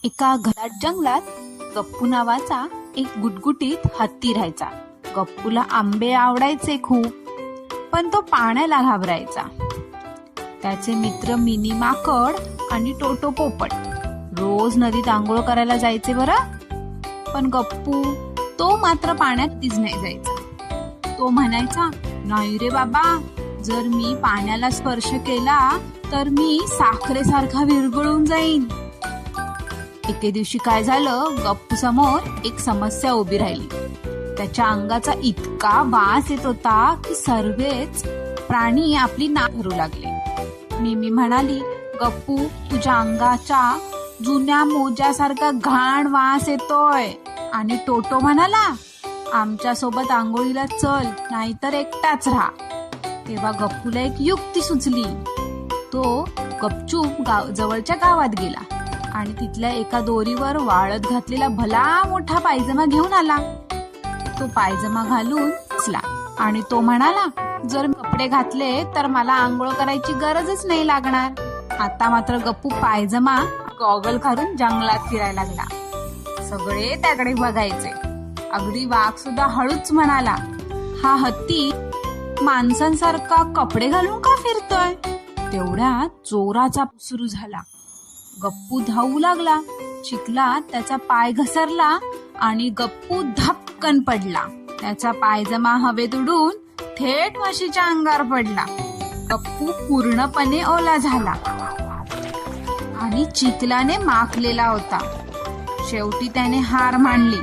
एका घरात जंगलात गप्पू नावाचा एक गुटगुटीत हत्ती राहायचा. गप्पूला आंबे आवडायचे खूप, पण तो पाण्याला घाबरायचा. त्याचे मित्र मिनी माकड आणि टोटो पोपट रोज नदीत आंघोळ करायला जायचे बरं. पण गप्पू तो मात्र पाण्यात कधीच नाही जायचा. तो म्हणायचा, नाही रे बाबा, जर मी पाण्याला स्पर्श केला तर मी साखरेसारखा विरघळून जाईन. एके दिवशी काय झालं, गप्पू समोर एक समस्या उभी राहिली. त्याच्या अंगाचा इतका वास येत होता की सर्वच प्राणी आपली नाक धरू लागले. मिमी म्हणाली, गप्पू, तुझ्या अंगाच्या जुन्या मोज्यासारखा घाण वास येतोय. आणि टोटो म्हणाला, आमच्या सोबत आंघोळीला चल, नाहीतर एकटाच राहा. तेव्हा गप्पूला एक युक्ती सुचली. तो गपचूप जवळच्या गावात गेला आणि तिथल्या एका दोरीवर वाळत घातलेला भला मोठा पायजमा घेऊन आला. तो पायजमा घालून बसला आणि तो म्हणाला, जर कपडे घातले तर मला आंघोळ करायची गरजच नाही लागणार. आता मात्र गप्पू पायजमा गॉगल घालून जंगलात फिरायला लागला. सगळे त्याकडे बघायचे. अगदी वाघ सुद्धा हळूच म्हणाला, हा हत्ती माणसांसारखा कपडे घालून का फिरतोय? तेवढ्यात जोराचा सुरू झाला. गप्पू धावू लागला. चिखलात त्याचा पाय घसरला आणि गप्पू धपकन पडला. त्याचा पायजमा हवेत उडून थेट म्हशीच्या अंगावर पडला. गप्पू पूर्णपणे ओला झाला आणि चिखलाने माखलेला होता. शेवटी त्याने हार मानली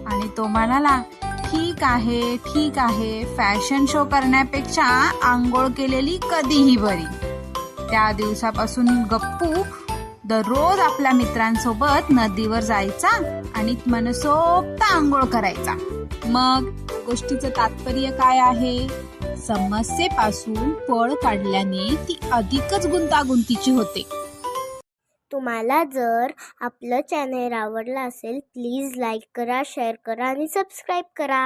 आणि तो म्हणाला, ठीक आहे, फॅशन शो करण्यापेक्षा आंघोळ केलेली कधीही बरी. त्या दिवसापासून गप्पू दररोज आपल्या मित्रांसोबत नदीवर जायचा आणि मनसोक्त आंघोळ करायचा. मग गोष्टीचं तात्पर्य काय आहे? समस्येपासून पळ काढल्याने ती अधिकच गुंतागुंतीची होते. तुम्हाला जर आपलं चॅनल आवडलं असेल, प्लीज लाईक करा, शेअर करा आणि सबस्क्राईब करा.